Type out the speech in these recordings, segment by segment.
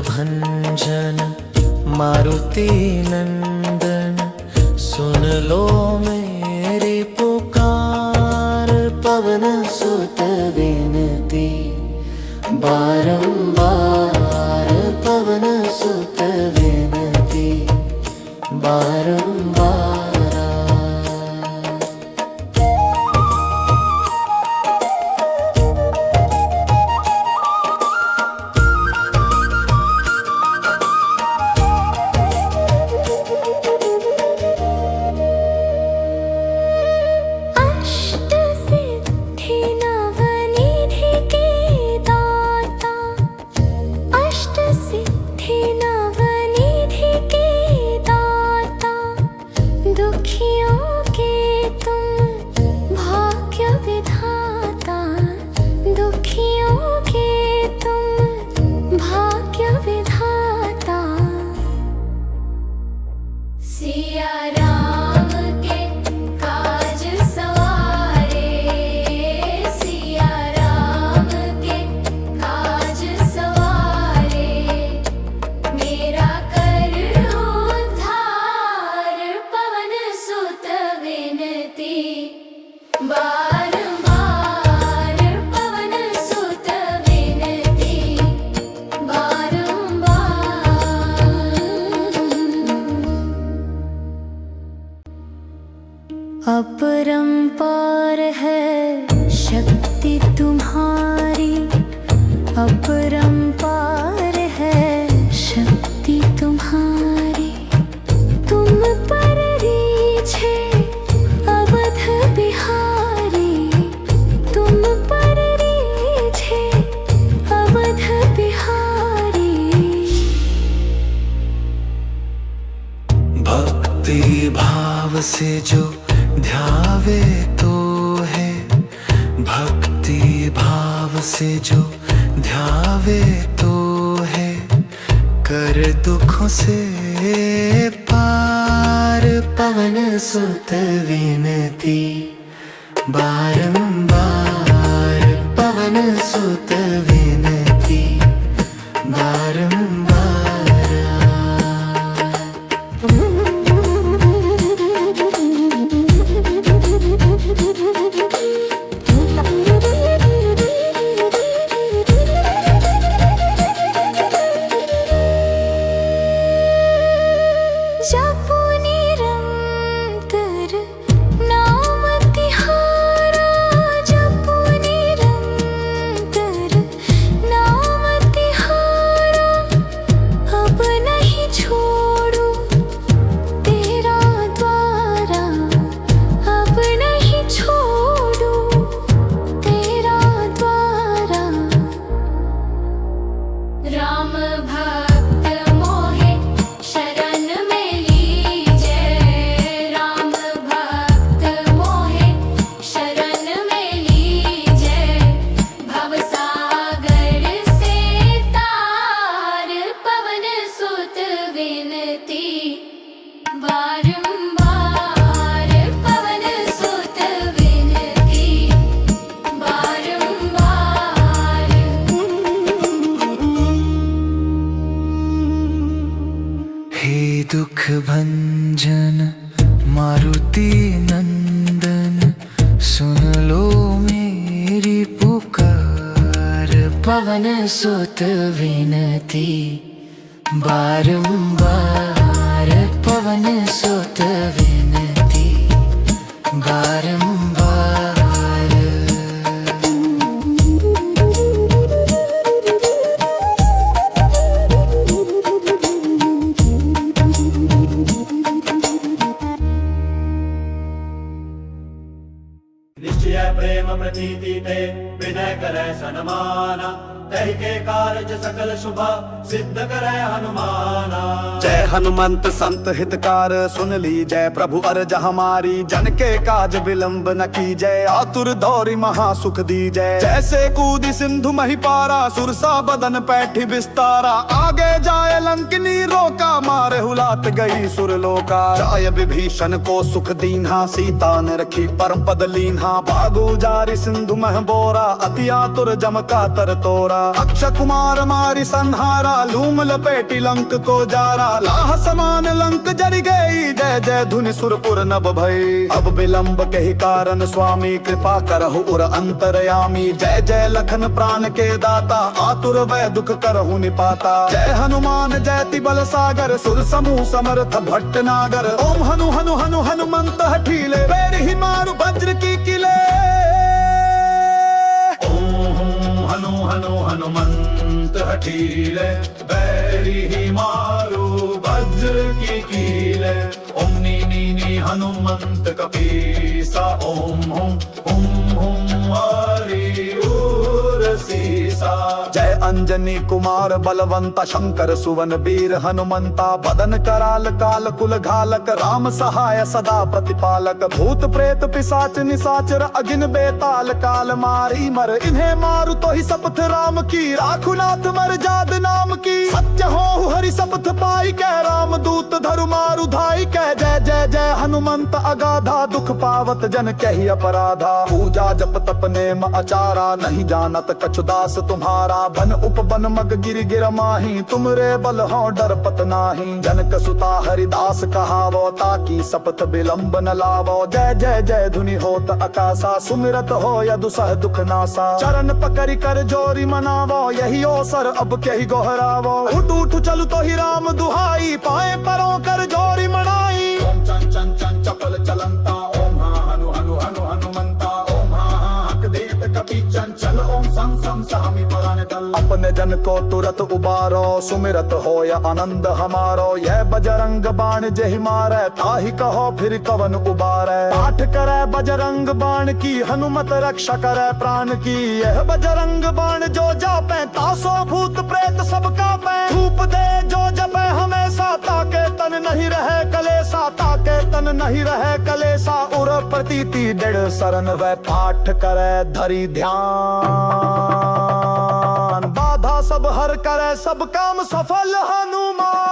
भंजन मारुति नंदन, सुन लो मेरी पुकार। पवन सुत विनती बारंबार, पवन सुत विनती बारंबार। सिया राम के काज सवारे, सिया राम के काज सवारे। मेरा कर उद्धार, पवन सुत विनती बारंबार, पवन सुत विनती बारंबार। अपरंपार है शक्ति तुम्हारी, अपरंपार है शक्ति तुम्हारी। तुम पर रीझे अवध बिहारी, तुम पर रीझे अवध बिहारी। भक्ति भाव से जो ध्यावे तो है, भक्ति भाव से जो ध्यावे तो है, कर दुखों से पार। पवन सुत विनती बारंबार, पवन सुत विनती बारंबार। जपो निरंतर नाम तिहारा, जपो निरंतर नाम तिहारा। अब नहीं छोड़ू तेरा द्वारा, अब नहीं छोड़ू तेरा द्वारा। राम भक्त मोहे शरण में लीजे, राम भक्त मोहे शरण में लीजे। भवसागर से तार, पवन सुत विनती बारंबार, पवन सुत विनती बारंबार। हे दुख भंजन मारुति नंदन, सुन लो मेरी पुकार। पवन सुत विनती बारंबार, पवन सुत विनती बारंबार। निश्चय प्रेम प्रतीति ते विनय करे सन्माना, तहि के कारज सकल शुभ सिद्ध करे हनुमाना। जय हनुमंत संत हितकार, सुन ली जय प्रभु अर्ज हमारी। जन के काज विलंब न की जय, आतुर दौरी महासुख दी जय। जैसे कूदी सिंधु मही पारा, सुरसा बदन पैठी विस्तारा। आगे जाए लंकिनी रोका, मारे हुलात गई सुरलोका। जाय विभीषण को सुख दीन्हा, सीता ने रखी परम पद लीन्हा। भागु जारी सिंधु मह बोरा, अति आतुर जम का तर तोरा। अक्षय कुमार मारी संहारा, लूम लपेटी लंक को जारा लाह समान लंक जरी गई जय जय धुनि सुरपुर नभ भई अब विलंब के ही कारण स्वामी कृपा करहु उर अंतरयामी जय जय लखन प्राण के दाता आतुर वै दुख करहु निपाता जय हनुमान जयति बल सागर सुर समूह समर्थ भट्टनागर ओम हनु हनु हनु हनुमंत हठीले पैर ही मारु वज्र की किले हनु हनु हनुमंत हठीले बैरी ही मारू वज्र की कीले ओम नी नी नी हनुमंत कपीसा ओम हुम हरि उर सीसा जय अंजनी कुमार बलवंता शंकर सुवन वीर हनुमंता बदन कराल काल कुल घालक राम सहाय सदा प्रतिपालक भूत प्रेत पिशाच निशाचर अगिन बेताल काल मारी मर इन्हें मारु तो ही शपथ राम की राखुनाथ मर जाद नाम की सत्य हो हरि शपथ पाई कै राम दूत धरु मारु धाई कै जय जय जय हनुमंत अगाधा दुख पावत जन कही अपराधा पूजा जप तप नेम आचारा नहीं जानत कछु दास तुम्हारा बन उपबन मग गिर गिर माही तुमरे बल हो डर पत नाही जनक सुता हरिदास कहावो ताकि शपथ विलंब न लावो जय जय जय धुनि होत आकाशा सुमिरत हो यदु सह दुख नासा चरण पकड़ कर जोरी मनावो यही अवसर अब के ही गोहरावो उठ उठ चलु तो ही राम दुहाई पाए परों कर जोरी मनाई ओम चन चन चन चपल चलंता ओम हा हनु हनु हनु हनुमंता ओम हा हक देत कपि चंचल ओम सम सम सहमी पराने तल अपने जन को तुरत उबारो सुमिरत हो या आनंद हमारो यह बजरंग बाण जेहि मारै ताहि कहो फिर कवन उबारै पाठ करे बजरंग बाण की हनुमत रक्षा करे प्राण की यह बजरंग बाण जो जापै तासो भूत प्रेत सब कापै धूप दे जो जपै हमेशा ताके तन नहीं रहे कलेसा ताके तन नहीं रहे कलेसा उर प्रतीति दृढ़ शरण वै पाठ करे धरि ध्यान बाधा सब हर करे सब काम सफल हनुमान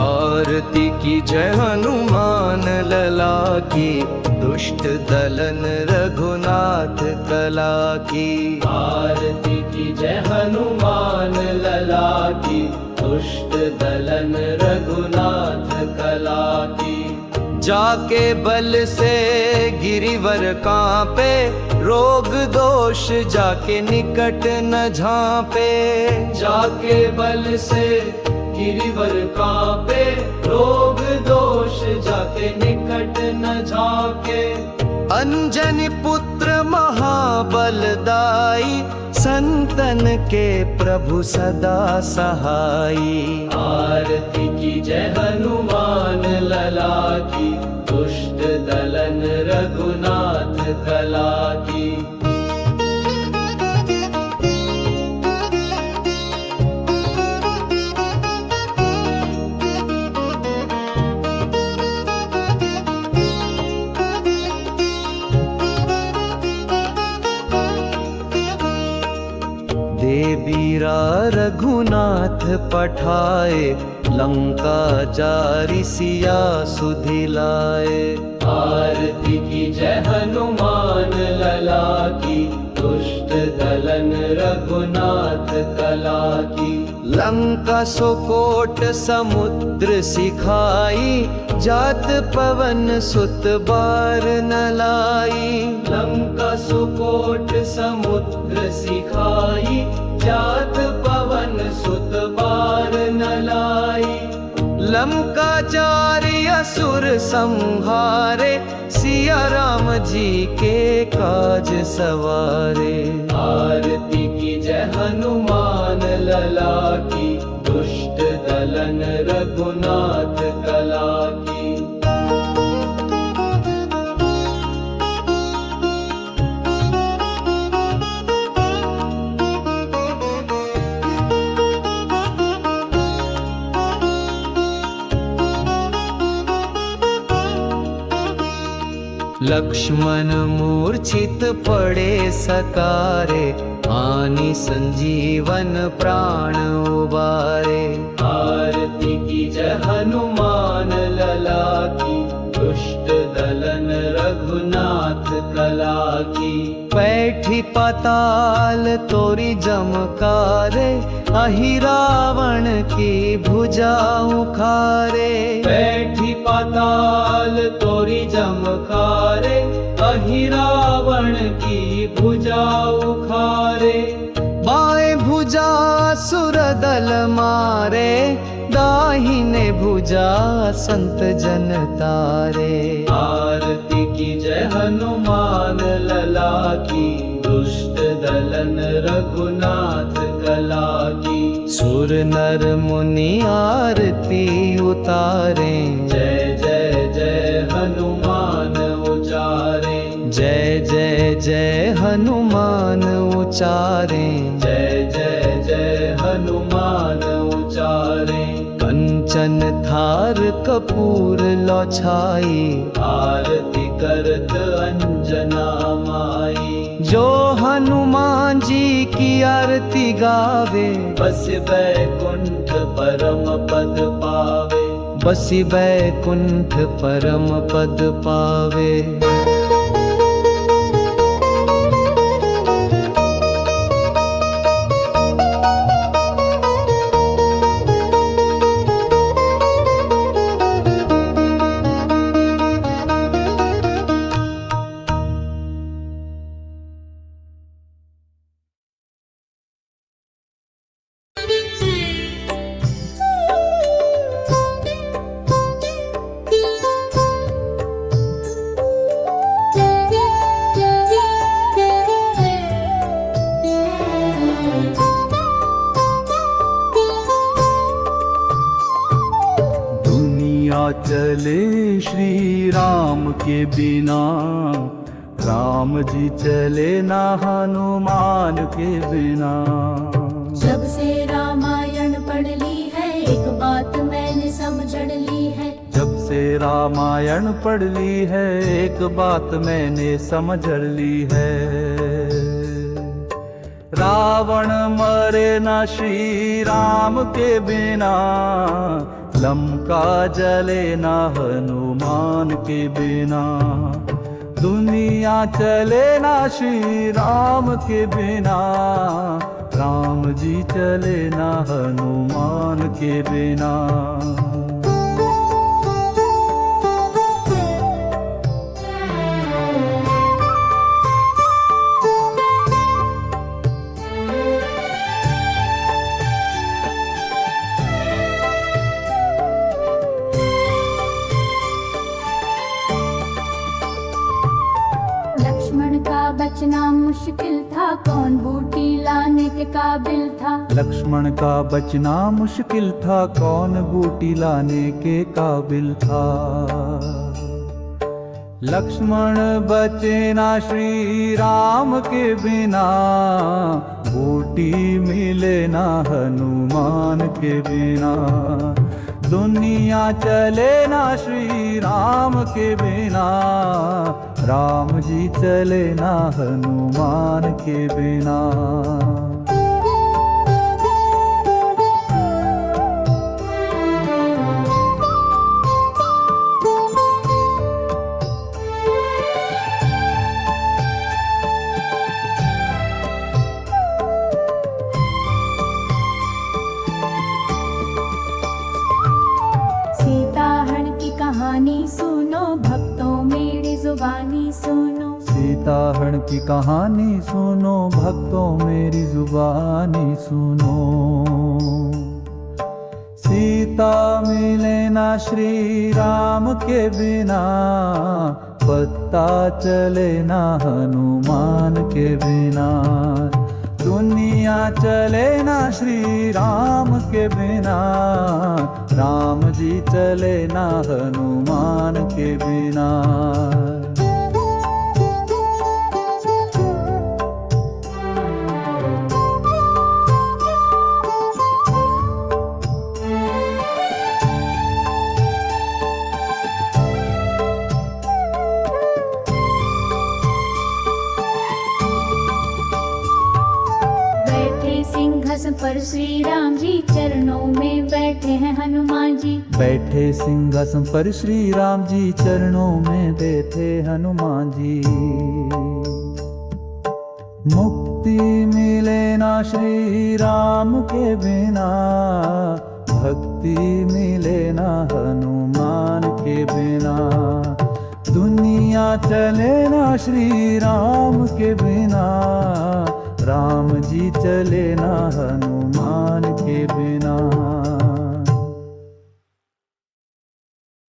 आरती की जय हनुमान लला की दुष्ट दलन रघुनाथ कला की आरती की जय हनुमान लला की दुष्ट दलन रघुनाथ कला की जाके बल से गिरिवर कांपे रोग दोष जाके निकट न झांपे जाके बल से गिरिवर कांपे रोग दोष जाके निकट न झाके अंजनी पुत्र महाबलदाई संतन के प्रभु सदा सहाई आरती की जय हनुमान लला की दुष्ट दलन रघुनाथ कला की देवीरा रघुनाथ पठाए लंका जारी सिया सुधिलाए आरती की जय हनुमान लला की दुष्ट दलन रघुनाथ कला की लंका सुकोट समुद्र सिखाई जात पवन सुत बार न लाई लंका सुकोट समुद्र सिखाई जात पवन सुत बार न लाई लंका जारी असुर संहारे सिया राम जी के काज सवारे आरती की जय हनुमान लला की दुष्ट दलन रघुनाथ कला की लक्ष्मण मूर्छित पड़े सकारे, आनी संजीवन प्राण उबारे। आरती की जय हनुमान लला की, दुष्ट दलन रघुनाथ कला की। बैठी पाताल तोरी जमकारे, अहि रावण की भुजा उखारे। बैठी पाताल तोरी जमकारे, अहि रावण की भुजा उखारे। बाएं भुजा असुर दल मारे, दाहिने भुजा संत जन तारे। आरती की जय हनुमान लला की, दुष्ट दलन रघुनाथ कला की। सुर नर मुनि आरती उतारे, जय जय जय हनुमान उचारे। जय जय जय हनुमान उचारे, जय जय जय हनुमान उचारे। कंचन थार कपूर लो छाई, आरती करत अंजना माई। जो हनुमान जी की आरती गावे, बस बैकुंठ परम पद पावे। बसी बैकुंठ परम पद पावे। चले श्री राम के बिना, राम जी चले ना हनुमान के बिना। जब से रामायण पढ़ ली है, एक बात मैंने समझ ली है। जब से रामायण पढ़ ली है, एक बात मैंने समझ ली है। रावण मरे ना श्री राम के बिना, लंका जले ना हनुमान के बिना। दुनिया चले ना श्री राम के बिना, राम जी चले ना हनुमान के बिना। बचना मुश्किल था, कौन बूटी लाने के काबिल था। लक्ष्मण का बचना मुश्किल था, कौन बूटी लाने के काबिल था। लक्ष्मण बचे ना श्री राम के बिना, बूटी मिले ना हनुमान के बिना। दुनिया चले ना श्री राम के बिना, राम जी चले ना हनुमान के बिना। कहानी सुनो भक्तों मेरी जुबानी सुनो। सीताहरण की कहानी सुनो, भक्तों मेरी जुबानी सुनो। सीता मिले ना श्री राम के बिना, पत्ता चले ना हनुमान के बिना। दुनिया चले ना श्री राम के बिना, राम जी चले ना हनुमान के बिना। सिंहासन पर श्री राम जी, चरणों में बैठे हैं हनुमान जी। बैठे सिंहासन पर श्री राम जी, चरणों में बैठे हनुमान जी। मुक्ति मिले ना श्री राम के बिना, भक्ति मिले ना हनुमान के बिना। दुनिया चले ना श्री राम के बिना, राम जी चले ना हनुमान के बिना।